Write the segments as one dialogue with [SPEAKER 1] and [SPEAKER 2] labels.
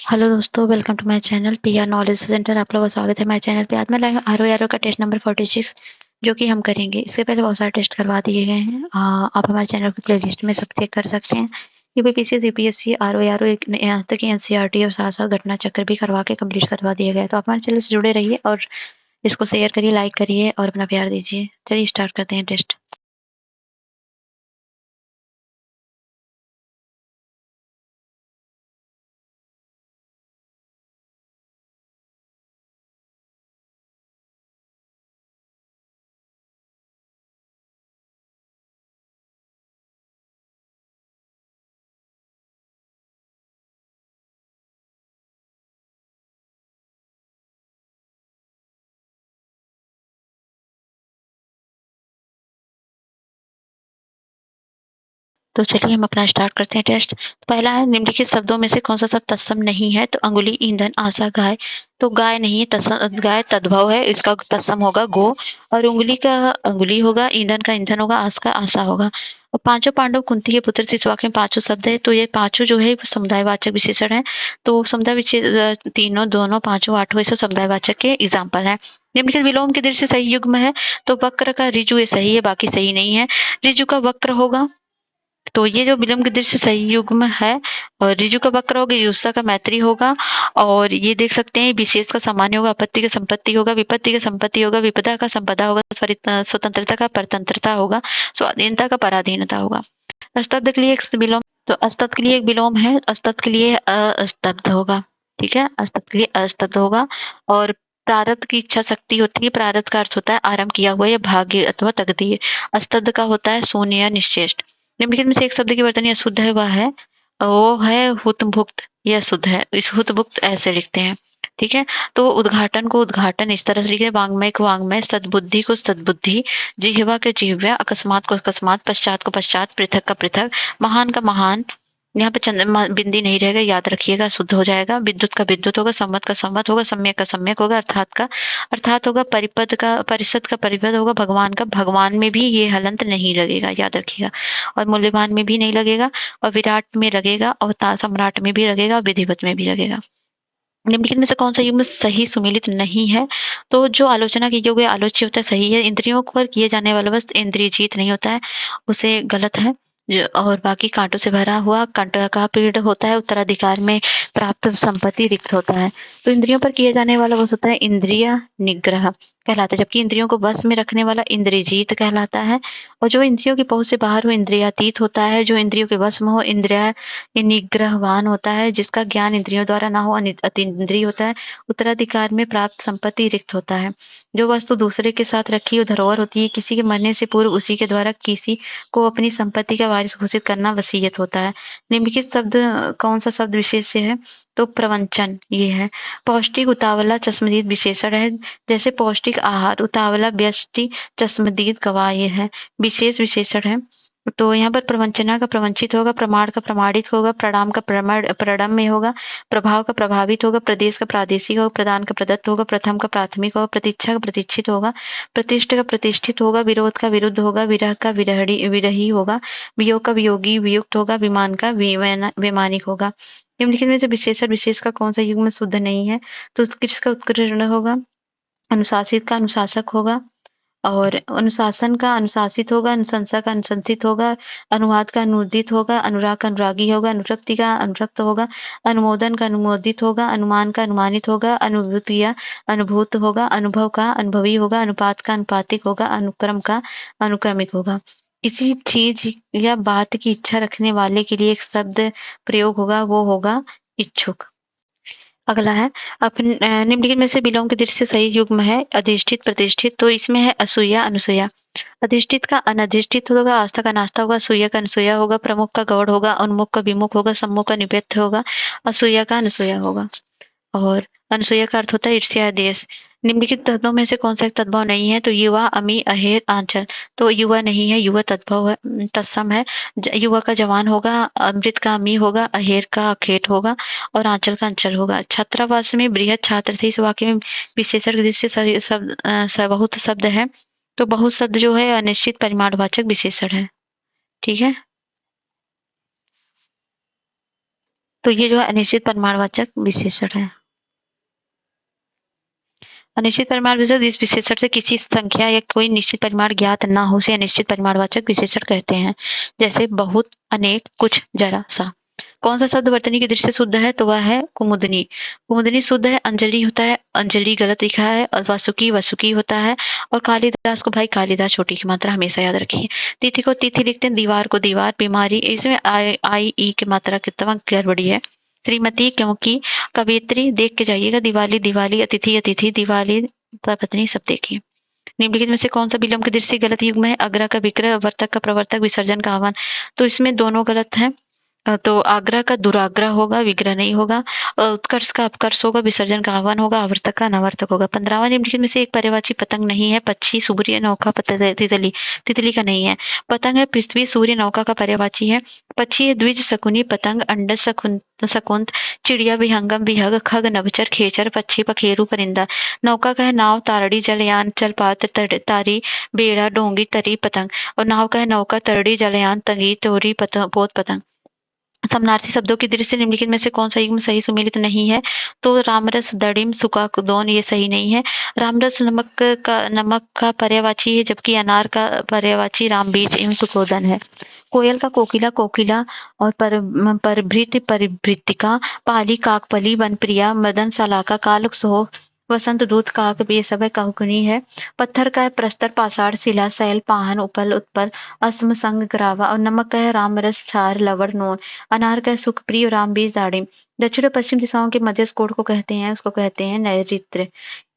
[SPEAKER 1] Hello दोस्तों, welcome to my channel PR knowledge centre. आप लोगों का स्वागत है माय चैनल पे। आज मैं लाया हूँ आरओ का टेस्ट नंबर 46 जो कि हम करेंगे। इससे पहले बहुत सारे टेस्ट करवा दिए गए हैं। आप हमारे चैनल की प्लेलिस्ट में सब चेक कर सकते हैं। यूपीपीसी, यूपीएससी, आरओ यहाँ तक कि एनसीईआरटी और साथ साथ घटना चक्र भी करवा के कंप्लीट करवा दिया गया है। तो आप हमारे चैनल से जुड़े रहिए और इसको शेयर करिए, लाइक करिए और अपना प्यार दीजिए। चलिए स्टार्ट करते हैं टेस्ट। तो चलिए हम अपना स्टार्ट करते हैं टेस्ट। तो पहला है, निम्नलिखित शब्दों में से कौन सा शब्द तत्सम नहीं है? तो अंगुली, ईंधन, आशा, गाय। तो गाय नहीं है, तत्सम गाय तद्भव है, इसका तत्सम होगा गो। और उंगली का अंगुली होगा, ईंधन का ईंधन होगा, आस का आशा होगा। और पांचों पांडव कुंती के पुत्र थे। इस वाक्य में पांचों शब्द है, तो ये पांचों जो है समुदायवाचक विशेषण है। तो समुदाय विशेष तीनों, दोनों, पांचों, आठों, ये सब समुदायवाचक के एग्जाम्पल है। निम्नलिखित विलोम की दृष्टि से सही युग्म है। तो वक्र का ऋजु ये सही है, बाकी सही नहीं है। ऋजु का वक्र होगा, तो ये जो विलोम की दृष्टि से सही युग्म है। और ऋजु का वक्र होगा, युस्सा का मैत्री होगा। और ये देख सकते हैं, विशेष का सामान्य होगा, आपत्ति का संपत्ति होगा, विपत्ति का संपत्ति होगा, विपदा का संपदा होगा, स्वतंत्रता का परतंत्रता होगा, स्वाधीनता का पराधीनता होगा। अस्तब्ध के लिए एक विलोम, तो अस्तब्ध के लिए एक विलोम है, अस्तब्ध के लिए अस्तब्ध होगा। ठीक है, अस्तब्ध के लिए अस्तब्ध होगा। और प्रारब्ध की इच्छा शक्ति होती है। प्रारब्ध का अर्थ होता है आरंभ किया हुआ या भाग्य अथवा तकदीर। अस्तब्ध का होता है शून्य या निश्चेष्ट। निम्नलिखित में से एक शब्द की वर्तनी अशुद्ध है, वह है, वो है हुतभुक्त। यह शुद्ध है, इस हुतभुक्त ऐसे लिखते हैं। ठीक है, तो उद्घाटन को उद्घाटन इस तरह से लिखे, वांग्मय को वांग्मय, सद्बुद्धि को सद्बुद्धि, जिह्वा के जिह्वा, अकस्मात को अकस्मात, पश्चात को पश्चात, पृथक का पृथक, महान का महान। यहाँ पे चंद्रमा बिंदी नहीं रहेगा, याद रखिएगा, शुद्ध हो जाएगा। विद्युत का विद्युत होगा, सम्मत का सम्मत होगा, सम्यक का सम्यक होगा, अर्थात का अर्थात होगा, परिपद का परिषद का परिपद होगा, भगवान का भगवान में भी ये हलंत नहीं लगेगा, याद रखिएगा। और मूल्यवान में भी नहीं लगेगा, और विराट में लगेगा, और सम्राट में भी लगेगा, और विधिवत में भी लगेगा। निम्नलिखित में से कौन सा युग्म सही सुमेलित नहीं है? तो जो आलोचना की योग्य आलोच्य होता है सही है। इंद्रियों पर किए जाने वाला बस इंद्रिय जीत नहीं होता है, उसे गलत है। और बाकी कांटों से भरा हुआ कंट का पीड़ होता है, उत्तराधिकार में प्राप्त संपत्ति रिक्त होता है। तो इंद्रियों पर किए जाने वाला बस होता है इंद्रिय निग्रह कहलाता है, जबकि इंद्रियों को बस में रखने वाला इंद्रिय जीत कहलाता है। और जो इंद्रियों की पहुंच से बाहर हो इंद्रियातीत होता है, जो इंद्रियों के वश में हो इंद्रिय निग्रहवान होता है, जिसका ज्ञान इंद्रियों द्वारा ना हो अतीन्द्रिय होता है। उत्तराधिकार में प्राप्त संपत्ति रिक्त होता है। जो वस्तु दूसरे के साथ रखी हो धरोहर होती है, किसी के मरने से पूर्व उसी के द्वारा किसी को अपनी संपत्ति का वारिस घोषित करना वसीयत होता है। निम्नलिखित शब्द कौन सा शब्द विशेष्य है? तो प्रवंचन ये है। पौष्टिक उतावला चश्मदीद विशेषण है, जैसे पौष्टिक आहार, उतावला व्यष्टि, चश्मदीद गवाह ये है विशेष विशेषण है। तो यहाँ पर प्रवंचना का प्रवंचित होगा, प्रमाण का प्रमाणित होगा, प्रणाम का प्रडम्य होगा, प्रभाव का प्रभावित होगा, प्रदेश का प्रादेशिक होगा, प्रदान का प्रदत्त होगा, प्रथम का प्राथमिक होगा, प्रतीक्षा का प्रतिष्ठित होगा, प्रतिष्ठ का प्रतिष्ठित होगा, विरोध का विरुद्ध होगा, विरह का विरही होगा, वियोग का वियोगी वियुक्त होगा, विमान का वैमानिक होगा। निम्नलिखित में से विशेषण विशेष का कौन सा युग्म शुद्ध नहीं है? तो उत्कृष्ट का उत्कीर्ण होगा, अनुशासित का अनुशासक होगा, और अनुशासन का अनुशासित होगा, अनुशंसा का अनुशंसित होगा, अनुवाद का अनुदित होगा, अनुराग का अनुरागी होगा, अनुरक्ति का अनुरक्त होगा, अनुमोदन का अनुमोदित होगा, अनुमान का अनुमानित होगा, अनुभूति या अनुभूत होगा, अनुभव का अनुभवी होगा, अनुपात का अनुपातिक होगा, अनुक्रम का अनुक्रमिक होगा। किसी चीज या बात की इच्छा रखने वाले के लिए एक शब्द प्रयोग होगा, वो होगा इच्छुक। अगला है, निम्नलिखित में से विलोम की दृष्टि से सही युग्म है अधिष्ठित प्रतिष्ठित। तो इसमें है असूया अनुसूया। अधिष्ठित का अनधिष्ठित होगा, आस्था का नास्ता होगा, सूया का अनुसूया होगा, प्रमुख का गौड़ होगा, उन्मुख का विमुख होगा, सम्मुख का निवृत्त होगा, असूया का अनुसूया होगा। और अनुसूया का अर्थ होता है ईर्ष्या देश। निम्नलिखित तत्वों में से कौन सा एक तद्भव नहीं है? तो युवा, अमी, अहेर, आंचल। तो युवा नहीं है, युवा तद्भव है, तत्सम है। युवा का जवान होगा, अमृत का अमी होगा, अहेर का अखेट होगा, और आंचल का अंचल होगा। छात्रावास में बृहद छात्र थे, इस वाक्य में विशेषण के दृष्टि से शब्द बहुत शब्द है। तो बहुत शब्द जो है अनिश्चित परिमाणवाचक विशेषण है। ठीक है। तो ये जो है अनिश्चित परिमाणवाचक विशेषण है। अनिश्चित परिमाण विशेषण जिस विशेषण से किसी संख्या या कोई निश्चित परिमाण ज्ञात ना हो उसे अनिश्चित परिमाणवाचक विशेषण कहते हैं। जैसे बहुत, अनेक, कुछ, जरा सा। कौन सा शब्द वर्तनी की दृष्टि से शुद्ध है? तो वह है कुमुदनी। कुमुदनी शुद्ध है। अंजलि होता है, अंजलि गलत लिखा है, और वासुकी वसुकी होता है। और कालिदास को भाई कालिदास, छोटी की मात्रा हमेशा याद रखिए। तिथि को तिथि लिखते हैं, दीवार को दीवार, बीमारी इसमें आई आई ई की मात्रा कितना गड़बड़ी है। श्रीमती क्योंकि, कवियत्री देख के जाइएगा, दिवाली दिवाली, अतिथि अतिथि, दिवाली पत्नी, सब देखिए। निम्नलिखित में से कौन सा विलोम की दृष्टि से गलत युग्म है? अग्र का विग्रह, वर्तक का प्रवर्तक, विसर्जन का आह्वान। तो इसमें दोनों गलत है। तो आग्रह का दुराग्रह होगा, विग्रह नहीं होगा। उत्कर्ष का अपकर्ष होगा, विसर्जन का आह्वान होगा, आवर्तक का अनावर्तक होगा। 15वां निम्नलिखित में से एक पर्यायवाची पतंग नहीं है? पक्षी, सूर्य, नौका, तितली। तितली का नहीं है। पतंग है पृथ्वी, सूर्य, नौका का पर्यायवाची है। पक्षी है द्विज, शकुनी, पतंग, अंडज, शकुंत, चिड़िया, विहंगम, विहग, खग, नभचर, खेचर, पक्षी, पखेरु, परिंदा। नौका का है नाव, तारड़ी, जलयान, जलपात्र, तारी, बेड़ा, डोंगी, तरी, पतंग। और नाव का है नौका, तरड़ी, जलयान, तंगी, तोरी, पोत, पतंग। समानार्थी शब्दों की दृष्टि से निम्नलिखित में से कौन सा युग्म सही सुमेलित नहीं है? तो रामरस, दड़िम, सुकादोन ये सही नहीं है। रामरस नमक का पर्यायवाची है, जबकि अनार का पर्यायवाची रामबीज एवं सुकोदन है। कोयल का कोकिला, कोकिला, और परभृत, परिभृतिका, पाली, काकपली, वनप्रिया, मदन, सलाका, काल, सोह, वसंत दूत, काक, ये सब है काहुकनी है। पत्थर का है प्रस्तर, पाषाण, शिला, शैल, पाहन, उपल, उत्पल, अस्म, संग, ग्रावा। और नमक का है रामरस, क्षार, लवण, नोन। अनार का है सुखप्रिय, रामबीज, दाड़िम। दक्षिण और पश्चिम दिशाओं के मध्य कोण को कहते हैं, उसको कहते हैं नैऋत्य।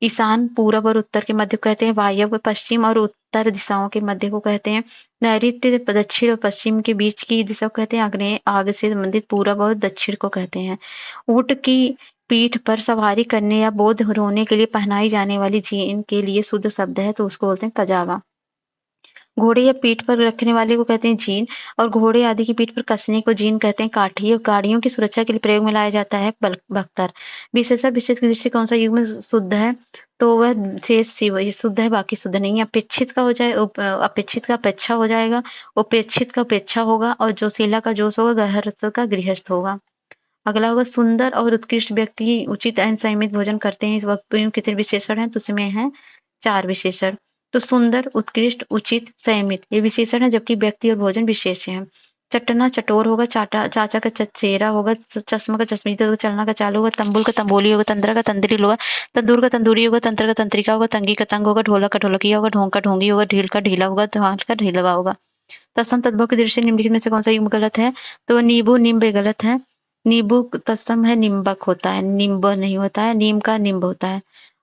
[SPEAKER 1] ईशान, पूरब और उत्तर के मध्य को कहते हैं वायव्य। पश्चिम और उत्तर दिशाओं के मध्य को कहते हैं नैऋत्य। दक्षिण और पश्चिम के बीच की दिशा को कहते हैं आग्नेय। आग से संबंधित पूरब और दक्षिण को कहते हैं। ऊंट की पीठ पर सवारी करने या बोझ ढोने के लिए पहनाई जाने वाली जीन के लिए शुद्ध शब्द है, तो उसको बोलते हैं कजावा। घोड़े या पीठ पर रखने वाले को कहते हैं जीन, और घोड़े आदि की पीठ पर कसने को जीन कहते हैं। काठी और गाड़ियों की सुरक्षा के लिए प्रयोग में लाया जाता है बख्तर। विशेषण विशेष की दृष्टि से कौन सा युग्म शुद्ध है? तो वह शेष शिव ये शुद्ध है, बाकी शुद्ध नहीं है। अपेक्षित का हो जाए अपेक्षित का अपेक्षा हो जाएगा, उपेक्षित का उपेक्षा होगा, और जोशीला का जोश होगा, गृहस्थ का गृहस्थ होगा। अगला होगा सुंदर और उत्कृष्ट व्यक्ति उचित एवं संयमित भोजन करते हैं। इस वक्त पे कितने विशेषण हैं? तो इसमें है 4 विशेषण। तो सुंदर, उत्कृष्ट, उचित, संयमित ये विशेषण है, जबकि व्यक्ति और भोजन विशेष है। चटना चटोर होगा, चाचा का चचेरा होगा, चश्मा का चश्मीता होगा, चलना का चालू होगा, तंबुल का तंबोली होगा, तंद्रा का तंद्रिल होगा, तंदूर का तंदूरी होगा, तंत्र का तंत्रिका होगा, तंगी का तंग होगा, ढोलक का ढोलकिया होगा, ढोंग का ढोंगी होगा, ढील का ढीला होगा, ढाल का ढीलवा होगा। तत्सम तद्भव की दृष्टि से निम्नलिखित में से कौन सा युग्म गलत है? तो नींबू निम्ब गलत है। नींबू तत्सम है, निम्बक होता है, निम्ब नहीं होता है। नीम का निम्ब होता है।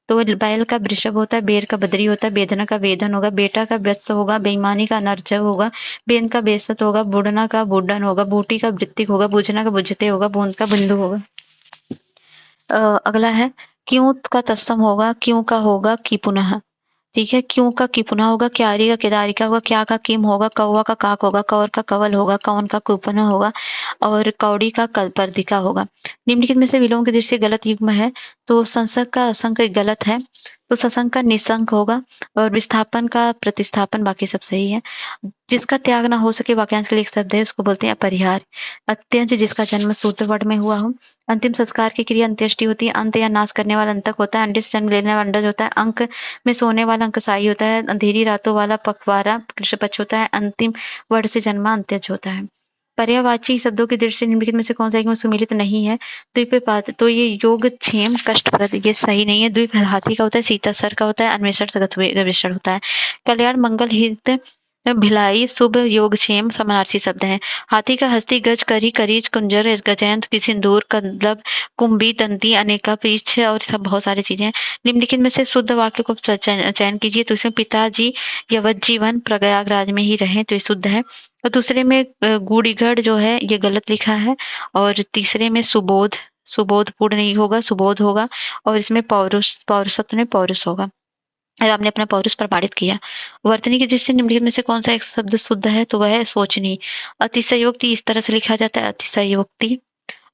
[SPEAKER 1] तो बैल का वृषभ होता है, बेर का बदरी होता है, बेदना का वेदन होगा, बेटा का व्यस्त होगा, बेईमानी का अनर्जव होगा, बेन का बेसत होगा, बुढ़ना का बुढ़न होगा, बूटी का वृत्तिक होगा, बुझना का बुझते होगा, बूंद का बिंदु होगा। अगला है क्यों का तत्सम होगा, क्यों का होगा कि पुनः। ठीक है, क्यों का कि पुनः होगा, क्यारी का केदारी का होगा, क्या का किम होगा, कौवा का काक होगा, कौर का कवल होगा, कौन का कुपन होगा, और कौड़ी का कलपर्दिका होगा। निम्नलिखित में से विलोम की दृष्टि से गलत युग्म है, तो संसर्ग का असंग गलत है, तो ससंग का निसंग होगा, और विस्थापन का प्रतिस्थापन, बाकी सब सही है। जिसका त्याग ना हो सके वाक्यांश के लिए एक शब्द है, उसको बोलते हैं अपरिहार्य। अत्यंत जिसका जन्म सूत्र वर्ड में हुआ हो। अंतिम संस्कार की क्रिया अंत्येष्टि होती है। अंत या नाश करने वाला अंतक होता है। अंडे से जन्म लेने वाला अंडज होता है। अंक में सोने वाला अंकसाई होता है। अंधेरी रातों वाला पखवाड़ा कृष्ण पक्ष होता है। अंतिम वर्ड से जन्मा अंत्यज होता है। पर्यायवाची शब्दों की दृष्टि से निम्नलिखित में से कौन सा एक में सुमेलित नहीं है? द्विपद, तो ये योग क्षेम कष्टप्रद ये सही नहीं है। द्विप हाथी का होता है, सीता सर का होता है, अन्वेषण गविष्ण होता है। कल्याण मंगल हित भिलाई शुभ योगक्षेम समानार्थी शब्द हैं। हाथी का हस्ती, गज, करी, करीज, कुंजर, गजयंत, सिंदूर, कदलब, कुंभी, दंती, अनेका, पीछ और सब बहुत सारी चीजें हैं। निम्नलिखित में से शुद्ध वाक्य को चयन कीजिए। तो इसमें पिताजी यवज्जीवन प्रयागराज में ही रहे, तो ये शुद्ध है। और दूसरे में गुड़ीगढ़ जो है ये गलत लिखा है। और तीसरे में सुबोध, सुबोध पूर्ण नहीं होगा, सुबोध होगा। और इसमें पौरुष, पौरुषत्व में पौरुष होगा। आपने अपना पौरुष प्रमाणित किया। वर्तनी की दृष्टि से निम्नलिखित में से कौन सा एक शब्द शुद्ध है? तो वह है सोचनी। अतिशयोक्ति इस तरह से लिखा जाता है, अतिशयोक्ति।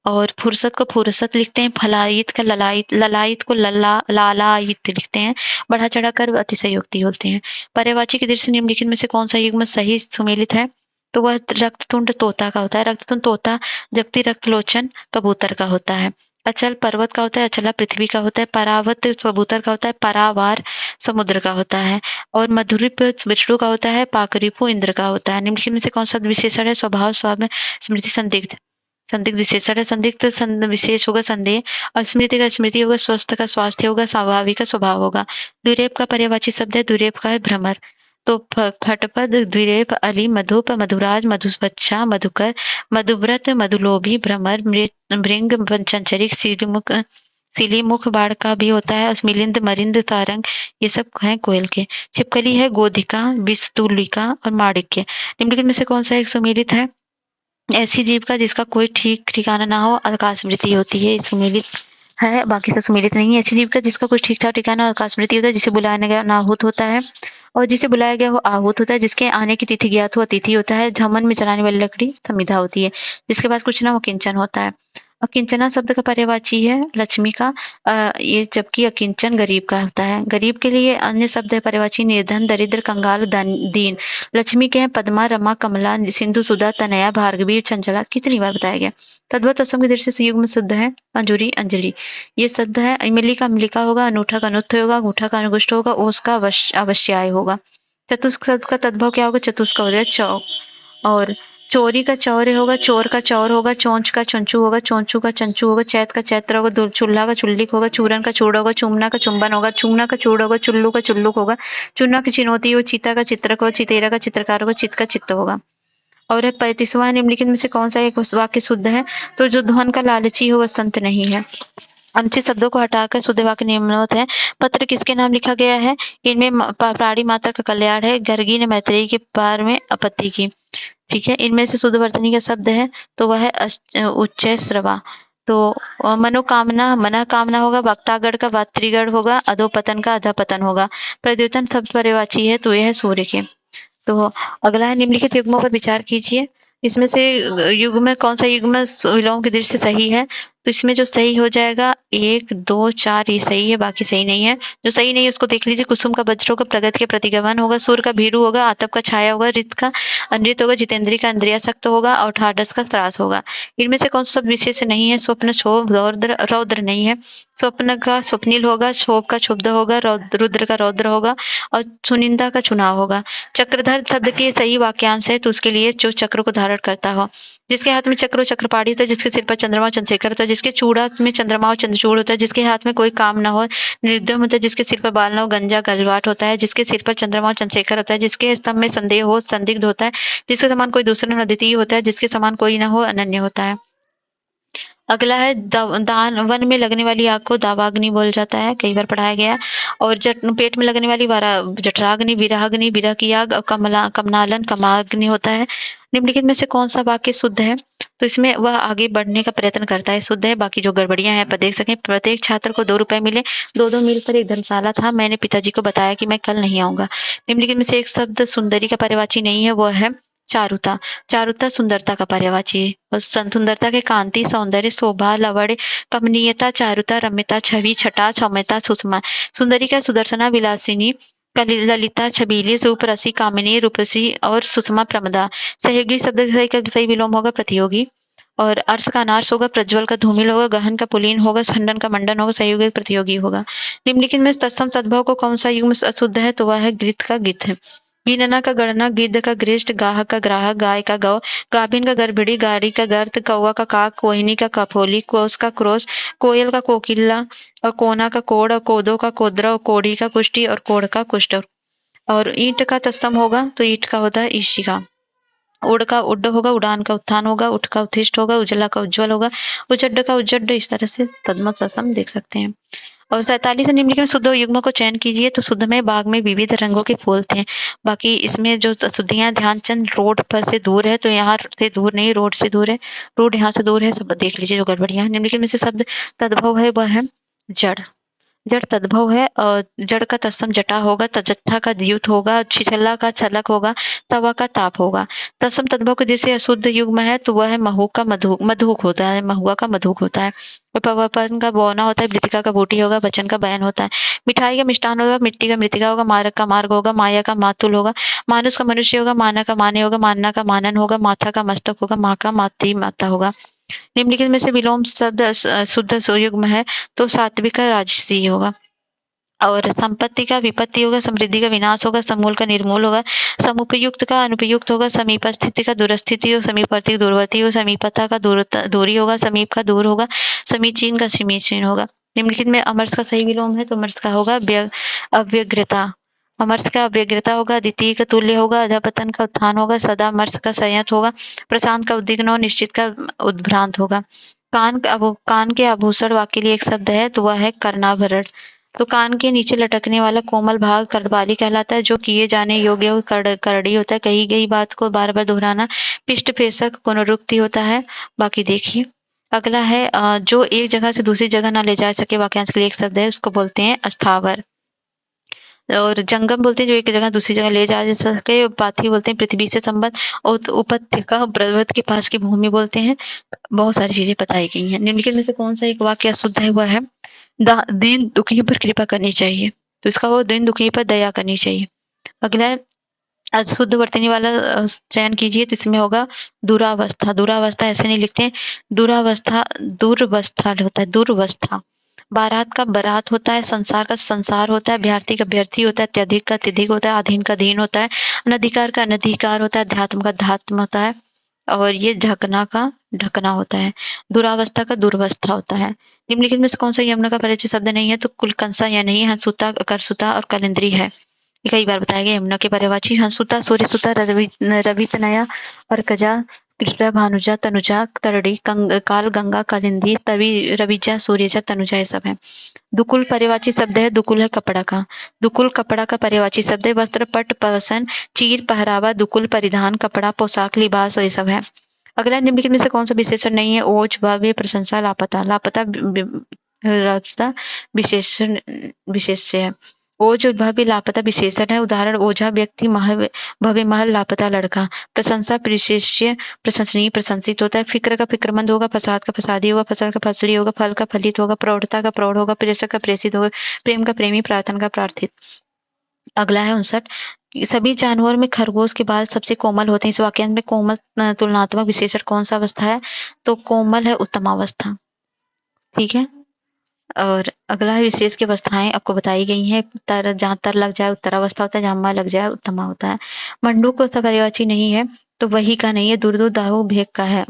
[SPEAKER 1] और फुर्सत को फुर्सत लिखते हैं। फलायित का ललायित, ललायित को लालायित लिखते हैं। बढ़ा चढ़ा कर अतिशयोक्ति बोलते हैं। पर्यायवाची की दृष्टि से निम्नलिखित में से कौन सा युग्म सही सुमेलित है? तो वह रक्ततुंड तोता का होता है। रक्ततुंड तोता जगती रक्तलोचन कबूतर का होता है। अचल पर्वत का होता है, अचला पृथ्वी का होता है। परावत कबूतर का होता है, परावार समुद्र का होता है। और मधुरिप विष्णु का होता है, पाकरिपु इंद्र का होता है। निम्नलिखित में से कौन सा विशेषण है? स्वभाव, स्वाम्य, स्मृति, संदिग्ध। संदिग्ध विशेषण है। संदिग्ध विशेष होगा संदेह, और स्मृति का स्मृति होगा, स्वस्थ का स्वास्थ्य होगा, स्वाभाविक का स्वभाव होगा। द्विरेफ का पर्यायवाची शब्द है, द्विरेफ का है भ्रमर। तो खटपद, द्विरेफ, अली, मधुप, मधुराज, मधुबच्छा, मधुकर, मधुव्रत, मधुलोभी, भ्रमर, भृंग, चंचरिक, सिलीमुख बाढ़ का भी होता है। मिलिंद, मरिंद, तारंग, ये सब है कोयल के। छिपकली है गोधिका, बिस्तुलिका और माणिक्य। निम्नलिखित में से कौन सा एक सुमेलित है? ऐसी जीव का जिसका कोई ठीक ठिकाना ना हो, आकाशवृत्ति होती है, सुमेलित है, बाकी सब सुमेलित नहीं है। ऐसी जीव का जिसका कुछ ठीक ठाक ठिकाना आकाशवृत्ति होता है, जिसे बुलाया गया नाहूत होता है, और जिसे बुलाया गया वो आहूत होता है। जिसके आने की तिथि ज्ञात हो अतिथि होता है। धमन में जलाने वाली लकड़ी समिधा होती है। जिसके पास कुछ ना हो किंचन होता है। अकिंचना शब्द का पर्यायवाची है लक्ष्मी का, ये जबकि अकिंचन गरीब का होता है। गरीब के लिए अन्य शब्द है पर्यायवाची निर्धन, दरिद्र, कंगाल, दीन। लक्ष्मी के हैं पद्मा, रमा, कमला, सिंधु, सुधा, तनया, भार्गवी, चंचला। कितनी बार बताया गया? तद्वत असम की दृष्टि से युग्म शुद्ध है अंजुरी, अंजलि। ये शब्द है। इमली का अम्लिका होगा, अनूठा का अनुत्थ होगा, अंगूठा का अनुगुष्ट होगा, ओस का अवश्याय होगा। चतुष्क शब्द का तद्भव क्या होगा? चतुष्क हो जाए चौ। और चोरी का चौर्य होगा, चोर का चौर होगा, चोंच का चंचू होगा, चोंचू का चंचू होगा, चैत का चैत्र होगा, चूल्हा का चुल्लिक होगा, चूरन का चूड़ होगा, चूमना का चुंबन होगा, चूना का चूड़ होगा, चुल्लू का चुल्लुक होगा, चुना की चिनौती हो, चीता का चित्रक होगा, चितेरा का चित्रकार होगा, चित का चित्त होगा। और 35वां निम्नलिखित में से कौन सा एक वाक्य शुद्ध है? तो जो धन का लालची हो वह संत नहीं है। अनुचित शब्दों को हटाकर शुद्ध वाक्य निम्नवत है। पत्र किसके नाम लिखा गया है? इनमें प्राणी मात्र का कल्याण है। गर्गी ने मैत्रेयी के पार में आपत्ति की। ठीक है, इनमें से शुद्ध वर्तनी का शब्द है तो वह है उच्चय श्रवा। तो मनोकामना, मना कामना होगा, वक्तागढ़ का वात्रिगढ़ होगा, अधोपतन का अधपतन होगा। प्रद्योतन शब्द पर्यायवाची है तो यह है सूर्य के। तो अगला है निम्नलिखित युग्मों पर विचार कीजिए। इसमें से युग्म कौन सा युग्म विलोम की दृष्टि से सही है? तो इसमें जो सही हो जाएगा 1, 2, 4 ये सही है, बाकी सही नहीं है। जो सही नहीं है उसको देख लीजिए। कुसुम का वज्र होगा, प्रगति के प्रतिगमन होगा, सूर्य का भीरू होगा, आतप का छाया होगा, रित का अनृत होगा, जितेंद्री का इंद्रियासक्त होगा, और ठाडस का त्रास होगा। इनमें से कौन सा विशेष नहीं है? स्वप्न, क्षोभ, रौद्र, रौद्र नहीं है। स्वप्न का स्वप्निल होगा, क्षोभ का क्षुब्ध होगा, रुद्र का रौद्र होगा, और सुनिंदा का चुनाव होगा। चक्रधर शब्द के सही वाक्यांश है तो उसके लिए जो चक्र को धारण करता हो। जिसके हाथ में चक्र हो चक्रपाणी होता है, जिसके सिर पर चंद्रमा और चंद्रशेखर होता है, जिसके चूड़ा में चंद्रमा और चंद्रचूड़ होता है, जिसके हाथ में कोई काम न हो निर्दम होता है, जिसके सिर पर बाल न हो गंजा गलवाट होता है, जिसके सिर पर चंद्रमा और चंद्रशेखर होता है, जिसके स्तंभ में संदेह हो संदिग्ध होता है, जिसके समान कोई दूसरा न अद्वितीय होता है, जिसके समान कोई न हो अनन्य होता है। अगला है दान। वन में लगने वाली आग को दावाग्नि बोल जाता है, कई बार पढ़ाया गया। और पेट में लगने वाली जठराग्नि, विरहाग्नि, विरह की आग, और कमनालन कमाग्नि होता है। निम्नलिखित में से कौन सा वाक्य शुद्ध है? तो इसमें वह आगे बढ़ने का प्रयत्न करता है, शुद्ध है। बाकी जो गड़बड़ियां हैं आप देख सकें। प्रत्येक छात्र को 2 रुपए मिले। 2-2 मील पर एक धर्मशाला था। मैंने पिताजी को बताया कि मैं कल नहीं आऊंगा। निम्नलिखित में से एक शब्द सुंदरी का पर्यायवाची नहीं है, वो है चारुता। चारुता सुंदरता का पर्यायवाची है। और सुंदरता के कांति, सौंदर्य, शोभा, लवण, कमनीयता, चारुता, रम्यता, छवि, छटा, सौम्यता, सुषमा। सुंदरी का सुदर्शना, विलासिनी, ललिता, छबीली, सुप्रसी, कामिनी, रूपसी, और सुषमा प्रमदा। सहयोगी शब्द का सही विलोम होगा प्रतियोगी। और अर्श का अनार्स होगा, प्रज्वल का धूमिल होगा, गहन का पुलीन होगा, खंडन का मंडन होगा, सहयोगी प्रतियोगी होगा। निम्नलिखित में तत्सम तद्भव को कौन सा युग्म अशुद्ध है? तो वह है गृत का गित है। गिनना का गणना, गिद्ध का गृष्ट, गाहक का ग्राहक, गाय का गौ, गाभिन का गर्भिणी, गाड़ी का गर्त, कौवा का काक, कोहिनी का कपोली, कोस का क्रोश, कोयल का कोकिला, और कोना का कोड़, और कोदो का कोद्रा, और कोढ़ी का कुष्टी, और कोढ़ का कुष्ट। और ईंट का तत्सम होगा तो ईंट का होता है ईशिका। उड़ का उड्ड होगा, उड़ान का उत्थान होगा, उठ का उत्थिष्ट होगा, उजला का उज्ज्वल होगा, उजड्ड का उज्जड। इस तरह से तद्मत ससम देख सकते हैं। और 47 से निम्नलिखित में शुद्ध युग्म को चयन कीजिए। तो शुद्ध में बाग में विविध रंगों के फूल थे। बाकी इसमें जो अशुद्धियां, ध्यानचंद रोड पर से दूर है तो यहाँ से दूर नहीं, रोड से दूर है, रोड यहाँ से दूर है, सब देख लीजिए जो गड़बड़ियां हैं। निम्नलिखित में से शब्द तद्भव है वह है जड़। जड़ तद्भव है, जड़ का तत्सम जटा होगा, तजत्था का द्युत होगा, छिछला का छलक होगा, तवा का ताप होगा। तत्सम तद्भव के जैसे अशुद्ध युग्म है तो वह है महू का मधुक होता है, महुआ का मधुक होता है। पवन का बौना होता है, मृतिका का बूटी होगा, वचन का बयान होता है। मिठाई का मिष्ठान होगा, मिट्टी का मृतिका होगा, मार्ग का मार्ग होगा, माया का मातुल होगा, मानुष का मनुष्य होगा, माना का माने होगा, मानना का मानन होगा, माथा का मस्तक होगा, माँ का मातृ माता होगा। निम्नलिखित में से विलोम शब्द शुद्ध सुयुग्म है तो सात्विक का राजसी होगा। और संपत्ति का विपत्ति होगा, समृद्धि का विनाश होगा, समूल का निर्मूल होगा, समुपयुक्त का अनुपयुक्त होगा, समीप स्थिति का दूरस्थिति हो, समीपवर्ती दूरवर्ती हो, समीपता का दूरी होगा, समीप का दूर होगा, समीचीन का समीचीन होगा। निम्नलिखित में अमर्ष का सही विलोम है तो अमर्ष का होगा अव्यग्रता। अमर्ष का अव्यग्रता होगा, द्वितीय का तुल्य होगा, अधपतन का उत्थान होगा, सदा अमर्ष का संयत होगा, प्रशांत का उद्विग्न और निश्चित का उद्भ्रांत होगा। कान के आभूषण वाक्य के लिए एक शब्द है तो वह है कर्णाभरण। तो कान के नीचे लटकने वाला कोमल भाग कर्णबाली कहलाता है, जो किए जाने योग्य करड़ी होता है। कही गई बात को बार बार दोहराना पिष्ट पेशक पुनरुक्ति होता है। बाकी देखिए अगला है जो एक जगह से दूसरी जगह ना ले जा सके वाक्यांश के लिए एक शब्द है, उसको बोलते हैं अस्थावर। और जंगम बोलते हैं जो एक जगह दूसरी जगह ले जा सके। पाथी बोलते हैं पृथ्वी से संबंध। और उपत्यका पर्वत के पास की भूमि बोलते हैं। बहुत सारी चीजें बताई गई हैं। निम्नलिखित में से कौन सा एक वाक्य अशुद्ध है वह है दीन दुखी पर कृपा करनी चाहिए, तो इसका वो दीन दुखी पर दया करनी चाहिए। अगला है अशुद्ध वर्तनी वाला चयन कीजिए, तो इसमें होगा दुरावस्था। दुरावस्था ऐसे नहीं लिखते हैं, दुरावस्था दुर्वस्था होता है, दुर्वस्था। बारात का बरात होता है, संसार का संसार होता है, अभ्यर्थी का अभ्यर्थी होता है, अत्यधिक का अत्यधिक होता है, अधीन का अधीन होता है, अनधिकार का अनधिकार होता है, अध्यात्म का अध्यात्म होता है, और ये ढकना का ढकना होता है। दुरावस्था का दुर्वस्था होता है। निम्नलिखित में से कौन सा यमुना का परिचय शब्द नहीं है, तो कुलकंसा या नहीं, हंसुता, करसुता और कलिंद्री है। ये कई बार बताया गया। यमुना के पर्यायवाची हंसुता, सूर्यसुता, रवितनया, अर्कजा, कृष्णा, भानुजा, तनुजा, तरड़ी, काल गंगा, कालिंदी, तवि, रविजा, सूर्यजा, तनुजा, ये सब है। दुकुल पर्यायवाची शब्द है, दुकुल है कपड़ा का। दुकुल कपड़ा का पर्यायवाची शब्द है। वस्त्र, पट, पसन, चीर, पहरावा, दुकुल, परिधान, कपड़ा, पोशाक, लिबास, ये सब है। अगला निम्नलिखित में से कौन सा विशेषण नहीं है, ओज, भव्य, प्रशंसा, लापता। लापता लापता विशेषण विशेष्य है। ओज और भव्य लापता विशेषण है। उदाहरण ओझा व्यक्ति, भव्य महल, लापता लड़का। प्रशंसा विशेष्य प्रशंसनीय प्रशंसित होता है। फिक्र का फिक्रमंद होगा, फसाद का फसादी होगा, फसल का फसली होगा, फल का फलित होगा, प्रौढ़ता का प्रौढ़ होगा, प्रेषक का प्रेषित होगा, प्रेम का प्रेमी, प्रार्थना का प्रार्थित। अगला है 59। सभी जानवर में खरगोश के बाल सबसे कोमल होते हैं। इस वाक्यांश में कोमल तुलनात्मक विशेषण कौन सा अवस्था है, तो कोमल है उत्तमावस्था। ठीक है। और अगला है विशेष की अवस्थाएं आपको बताई गई हैं। तर जहाँ तर लग जाए उत्तरावस्था होता है, जहाँ मा लग जाए उत्तमा होता है। मंडूक को पर्यायवाची नहीं है तो वही का नहीं है, दुर्दु दाहु भेग का है।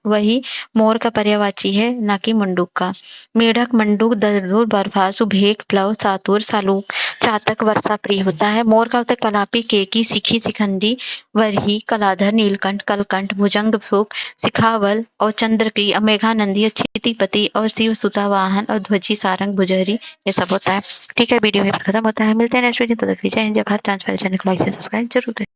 [SPEAKER 1] वही मोर का पर्यायवाची है, ना कि मंडूक का। मेढक, मंडूक, दर्दुर, बर्फासु, भेग, प्लव, सातुर, सालूक, चातक, वर्षा प्रिय होता है। मोर का होता है कलापी, केकी, सिखी, सिखंडी, वरही, कलाधर, नीलकंठ, कलकंठ, भुजंग, फूक, सिखावल और चंद्रकी, मेघानंदी, क्षितिपति और शिव सुता वाहन और ध्वजी, सारंग, भुजहरी, ये सब होता है। ठीक है, वीडियो में खत्म होता है। मिलते हैं नेक्स्ट वीडियो, तब तक जय हिंद, जय भारत। ट्रांसपेरेंट चैनल को लाइक से सब्सक्राइब जरूर करें।